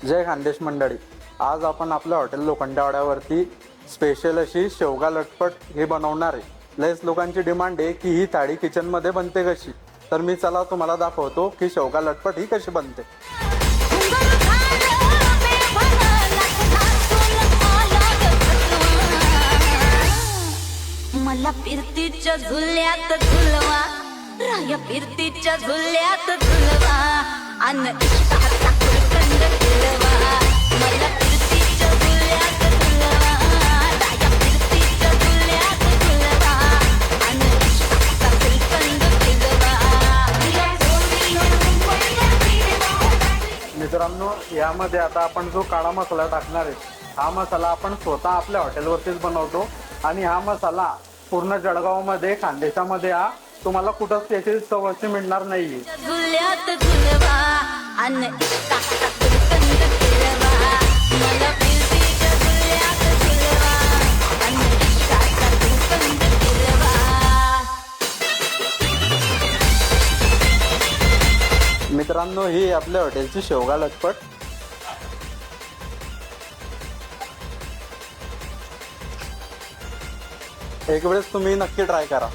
जय खानदेश मंडळी, आज आपण आपल्या हॉटेल लोखंडेवाड्यावरती स्पेशल अशी शेवगा लटपट हे बनवणार आहे। लयच लोकांची डिमांड आहे की ही थाळी किचनमध्ये बनते कशी, तर मी चला तुम्हाला दाखवतो की शेवगा लटपट ही कशी बनते। मला फिरतीच्या झुल्यात झुलवा, राया फिरतीच्या झुल्यात झुलवा, अन इष्टाचा कुलकंद फिरवा। मला फिरतीच्या झुल्यात झुलवा, राया फिरतीच्या झुल्यात झुलवा, अन इष्टाचा कुलकंद फिरवा। मित्रांनो, यामध्ये आता आपण जो काळा मसाला टाकणार आहे, हा मसाला आपण स्वतः आपल्या हॉटेलवरतीच बनवतो आणि हा मसाला पूर्ण जळगावमध्ये खानदेशामध्ये हा तुम्हाला कुठंच त्याची चव अशी मिळणार नाहीये। झुल्यात झुलवा, अन इष्टाचा कुलकंद फिरवा। मला फिरतीच्या झुल्यात झुलवा, अन इष्टाचा कुलकंद फिरवा। मित्रांनो, ही आपल्या हॉटेलची शेवगा लटपट। एक वेळेस तुम्ही नक्की ट्राय करा।